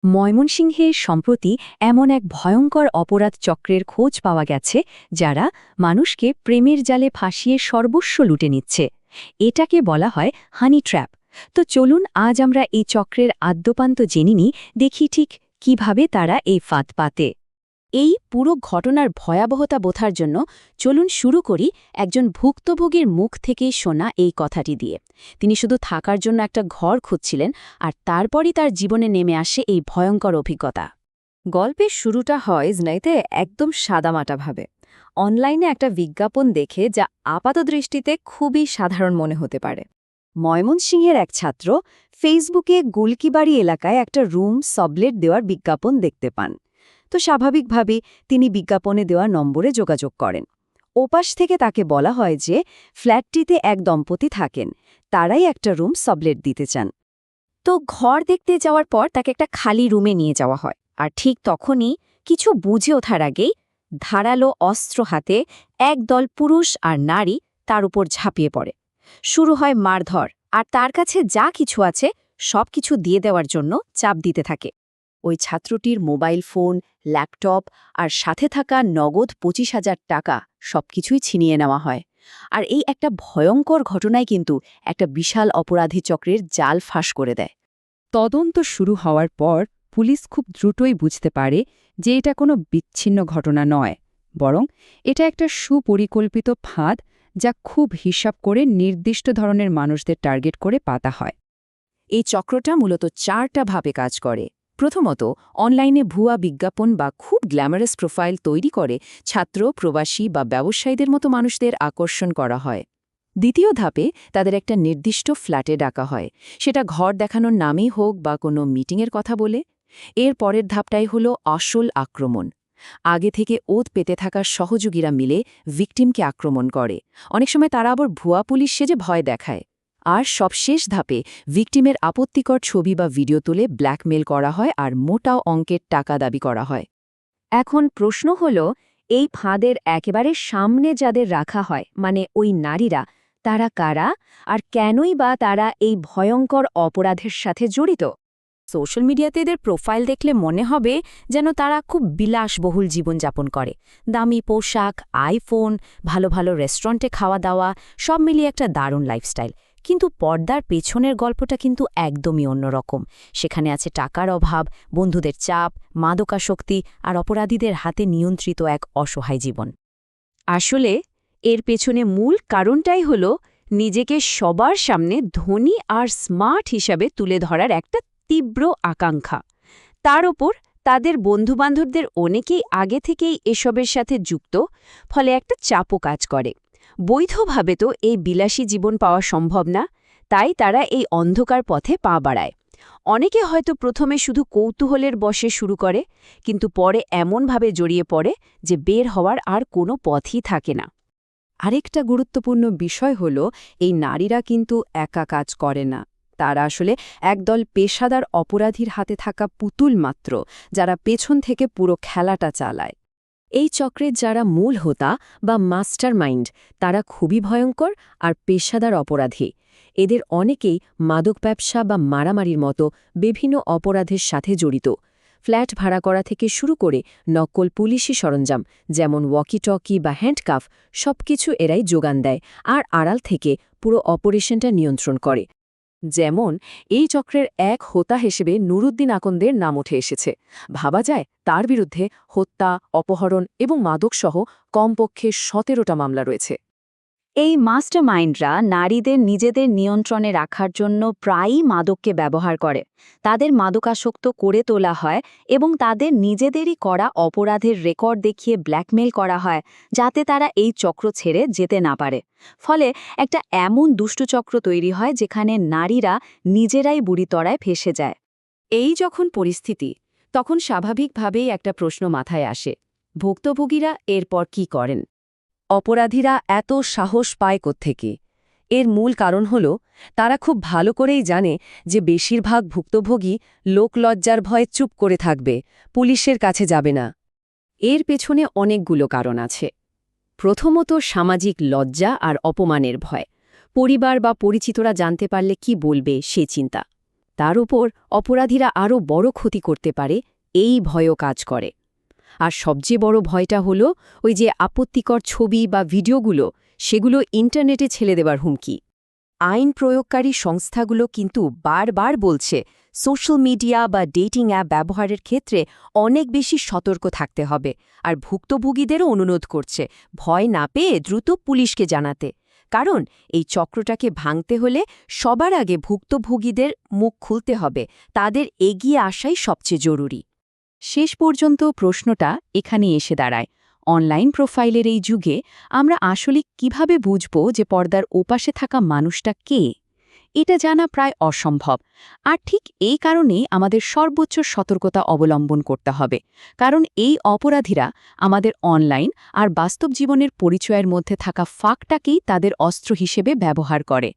ময়মনসিংহে সম্প্রতি এমন এক ভয়ঙ্কর অপরাধ চক্রের খোঁজ পাওয়া গেছে যারা মানুষকে প্রেমের জালে ফাঁসিয়ে সর্বস্ব লুটে নিচ্ছে। এটাকে বলা হয় হানি ট্র্যাপ। তো চলুন আজ আমরা এই চক্রের আদ্যোপান্ত জেনে নিই, দেখি ঠিক কিভাবে তারা এই ফাঁদ পাতে। এই পুরো ঘটনার ভয়াবহতা বোঝার জন্য চলুন শুরু করি একজন ভুক্তভোগীর মুখ থেকেই শোনা এই কথাটি দিয়ে। তিনি শুধু থাকার জন্য একটা ঘর খুঁজছিলেন, আর তারপরই তার জীবনে নেমে আসে এই ভয়ঙ্কর অভিজ্ঞতা। গল্পের শুরুটা হয় ইজনাইতে একদম সাদামাটাভাবে। অনলাইনে একটা বিজ্ঞাপন দেখে, যা আপাতদৃষ্টিতে খুবই সাধারণ মনে হতে পারে। ময়মনসিংহের এক ছাত্র ফেসবুকে গুলকিবাড়ি এলাকায় একটা রুম সবলেট দেওয়ার বিজ্ঞাপন দেখতে পান। তো স্বাভাবিকভাবেই তিনি বিজ্ঞাপনে দেওয়া নম্বরে যোগাযোগ করেন। ওপাশ থেকে তাকে বলা হয় যে ফ্ল্যাটটিতে এক দম্পতি থাকেন, তারাই একটা রুম সবলেট দিতে চান। তো ঘর দেখতে যাওয়ার পর তাকে একটা খালি রুমে নিয়ে যাওয়া হয়, আর ঠিক তখনই কিছু বুঝে ওঠার আগেই ধারালো অস্ত্র হাতে একদল পুরুষ আর নারী তার উপর ঝাঁপিয়ে পড়ে। শুরু হয় মারধর, আর তার কাছে যা কিছু আছে সব কিছু দিয়ে দেওয়ার জন্য চাপ দিতে থাকে। ওই ছাত্রটির মোবাইল ফোন, ল্যাপটপ আর সাথে থাকা নগদ 25,000 টাকা সবকিছুই ছিনিয়ে নেওয়া হয়। আর এই একটা ভয়ঙ্কর ঘটনায় কিন্তু একটা বিশাল অপরাধী চক্রের জাল ফাঁস করে দেয়। তদন্ত শুরু হওয়ার পর পুলিশ খুব দ্রুতই বুঝতে পারে যে এটা কোনো বিচ্ছিন্ন ঘটনা নয়, বরং এটা একটা সুপরিকল্পিত ফাঁদ, যা খুব হিসাব করে নির্দিষ্ট ধরনের মানুষদের টার্গেট করে পাতা হয়। এই চক্রটা মূলত 4টা ভাবে কাজ করে। প্রথমত, অনলাইনে ভুয়া বিজ্ঞাপন বা খুব গ্ল্যামারাস প্রোফাইল তৈরি করে ছাত্র, প্রবাসী বা ব্যবসায়ীদের মতো মানুষদের আকর্ষণ করা হয়। দ্বিতীয় ধাপে তাদের একটা নির্দিষ্ট ফ্ল্যাটে ডাকা হয়, সেটা ঘর দেখানোর নামেই হোক বা কোনো মিটিংয়ের কথা বলে। এর পরের ধাপটাই হলো আসল আক্রমণ। আগে থেকে ওত পেতে থাকা সহযোগীরা মিলে ভিকটিমকে আক্রমণ করে। অনেক সময় তারা আবার ভুয়া পুলিশ সেজে ভয় দেখায়। আর সবশেষ ধাপে ভিকটিমের আপত্তিকর ছবি বা ভিডিও তুলে ব্ল্যাকমেল করা হয় আর মোটা অঙ্কের টাকা দাবি করা হয়। এখন প্রশ্ন হল, এই ফাঁদের একেবারে সামনে যাদের রাখা হয়, মানে ওই নারীরা, তারা কারা আর কেনই বা তারা এই ভয়ঙ্কর অপরাধের সাথে জড়িত? সোশ্যাল মিডিয়াতে এদের প্রোফাইল দেখলে মনে হবে যেন তারা খুব বিলাসবহুল জীবনযাপন করে। দামি পোশাক, আইফোন, ভালো ভালো রেস্টুরেন্টে খাওয়া দাওয়া, সব মিলিয়ে একটা দারুণ লাইফস্টাইল। কিন্তু পর্দার পেছনের গল্পটা কিন্তু একদমই অন্যরকম। সেখানে আছে টাকার অভাব, বন্ধুদের চাপ, মাদকাসক্তি আর অপরাধীদের হাতে নিয়ন্ত্রিত এক অসহায় জীবন। আসলে এর পেছনে মূল কারণটাই হল নিজেকে সবার সামনে ধনী আর স্মার্ট হিসাবে তুলে ধরার একটা তীব্র আকাঙ্ক্ষা। তার ওপর তাদের বন্ধুবান্ধবদের অনেকেই আগে থেকেই এসবের সাথে যুক্ত, ফলে একটা চাপও কাজ করে। বৈধভাবে তো এই বিলাসী জীবন পাওয়া সম্ভব না, তাই তারা এই অন্ধকার পথে পা বাড়ায়। অনেকে হয়তো প্রথমে শুধু কৌতূহলের বশে শুরু করে, কিন্তু পরে এমনভাবে জড়িয়ে পড়ে যে বের হওয়ার আর কোনো পথই থাকে না। আরেকটা গুরুত্বপূর্ণ বিষয় হল, এই নারীরা কিন্তু একা কাজ করে না। তারা আসলে একদল পেশাদার অপরাধীর হাতে থাকা পুতুল মাত্র, যারা পেছন থেকে পুরো খেলাটা চালায়। এই চক্রের যারা মূল হোতা বা মাস্টার মাইন্ড, তারা খুবই ভয়ঙ্কর আর পেশাদার অপরাধী। এদের অনেকেই মাদক ব্যবসা বা মারামারির মতো বিভিন্ন অপরাধের সাথে জড়িত। ফ্ল্যাট ভাড়া করা থেকে শুরু করে নকল পুলিশি সরঞ্জাম যেমন ওয়াকি-টকি বা হ্যান্ডকাফ, সবকিছু এরাই যোগান দেয় আর আড়াল থেকে পুরো অপারেশনটা নিয়ন্ত্রণ করে। যেমন এই চক্রের এক হোতা হিসেবে নুরুদ্দিন আকন্দের নাম উঠে এসেছে। ভাবা যায় তার বিরুদ্ধে হত্যা, অপহরণ এবং মাদকসহ কমপক্ষে 17টা মামলা রয়েছে। এই মাস্টারমাইন্ডরা নারীদের নিজেদের নিয়ন্ত্রণে রাখার জন্য প্রায়ই মাদককে ব্যবহার করে। তাদের মাদকাসক্ত করে তোলা হয় এবং তাদের নিজেদেরই করা অপরাধের রেকর্ড দেখিয়ে ব্ল্যাকমেল করা হয়, যাতে তারা এই চক্র ছেড়ে যেতে না পারে। ফলে একটা এমন দুষ্টচক্র তৈরি হয় যেখানে নারীরা নিজেরাই বুড়িতড়ায় ফেসে যায়। এই যখন পরিস্থিতি, তখন স্বাভাবিকভাবেই একটা প্রশ্ন মাথায় আসে, ভুক্তভোগীরা এরপর কি করেন? অপরাধীরা এত সাহস পায় কোত্থেকে? এর মূল কারণ হল, তারা খুব ভালো করেই জানে যে বেশিরভাগ ভুক্তভোগী লোকলজ্জার ভয়ে চুপ করে থাকবে, পুলিশের কাছে যাবে না। এর পেছনে অনেকগুলো কারণ আছে। প্রথমত, সামাজিক লজ্জা আর অপমানের ভয়। পরিবার বা পরিচিতরা জানতে পারলে কি বলবে, সে চিন্তা। তার উপর অপরাধীরা আরও বড় ক্ষতি করতে পারে এই ভয়ও কাজ করে। আর সবচেয়ে বড় ভয়টা হলো ওই যে আপত্তিকর ছবি বা ভিডিওগুলো, সেগুলো ইন্টারনেটে ছেড়ে দেবার হুমকি। আইন প্রয়োগকারী সংস্থাগুলো কিন্তু বারবার বলছে সোশ্যাল মিডিয়া বা ডেটিং অ্যাপ ব্যবহারের ক্ষেত্রে অনেক বেশি সতর্ক থাকতে হবে, আর ভুক্তভোগীদেরও অনুরোধ করছে ভয় না পেয়ে দ্রুত পুলিশকে জানাতে। কারণ এই চক্রটাকে ভাঙতে হলে সবার আগে ভুক্তভোগীদের মুখ খুলতে হবে, তাদের এগিয়ে আসাই সবচেয়ে জরুরি। শেষ পর্যন্ত প্রশ্নটা এখানে এসে দাঁড়ায়, অনলাইন প্রোফাইলের এই যুগে আমরা আসলে কিভাবে বুঝব যে পর্দার ওপাশে থাকা মানুষটা কে? এটা জানা প্রায় অসম্ভব। আর ঠিক এই কারণেই আমাদের সর্বোচ্চ সতর্কতা অবলম্বন করতে হবে, কারণ এই অপরাধীরা আমাদের অনলাইন আর বাস্তব জীবনের পরিচয়ের মধ্যে থাকা ফাঁকটাকেই তাদের অস্ত্র হিসেবে ব্যবহার করে।